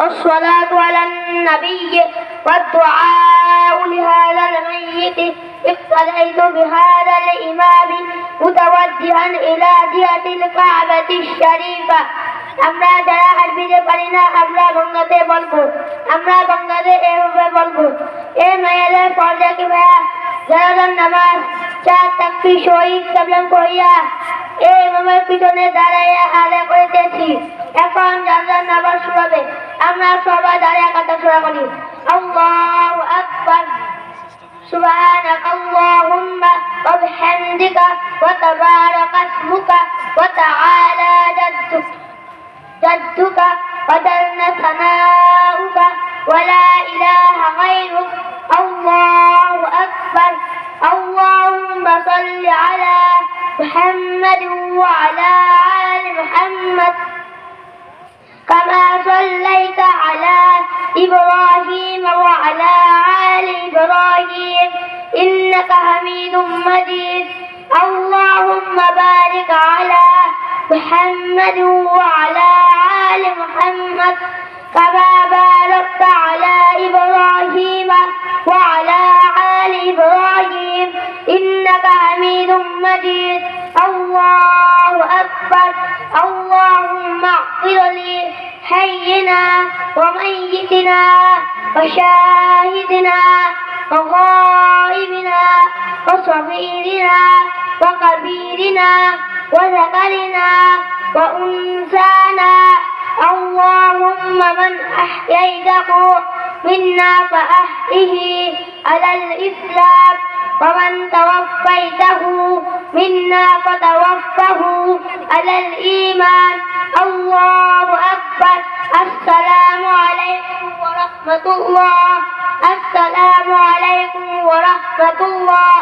الصلاة على النبي والدعاء لهذا الميت. اقتديت بهذا الإمام متوجها إلى جهة الكعبة الشريفة. আমরা যারা আরবিতে পারি না আমরা বাংলাতে বলবো, আমরা বাংলাতে এভাবে বলবো। এ মেয়েদের পর্দা কি ভাইয়া যারা নামাজ চার তাকবীর শহীদ কাবলাম কইয়া এই ইমামের পিছনে দাঁড়াইয়া আদায় করিতেছি। এখন যারা নামাজ শুনাবে আমরা সবাই দাঁড়িয়ে কথা শোনা করি। আল্লাহু আকবার। سبحانك اللهم وبحمدك وتبارك اسمك وتعالى جدك وجل ثناؤك ولا إله غيرك. الله أكبر. اللهم صل على محمد وعلى آل محمد كما صليت على إبراهيم وعلى آل إبراهيم إنك حميد مجيد. اللهم بارك على محمد وعلى آل محمد كما باركت على إبراهيم وعلى آل إبراهيم إنك حميد مجيد. الله أكبر. اللهم اغفر لي حينا وميتنا وشاهدنا وغائبنا وصغيرنا وكبيرنا وذكرنا وأنثانا. اللهم من أحييته منا فأحيه على الإسلام ومن توفيته منا فتوفه على الإيمان. الله أكبر. السلام عليكم ورحمة الله. السلام عليكم ورحمة الله.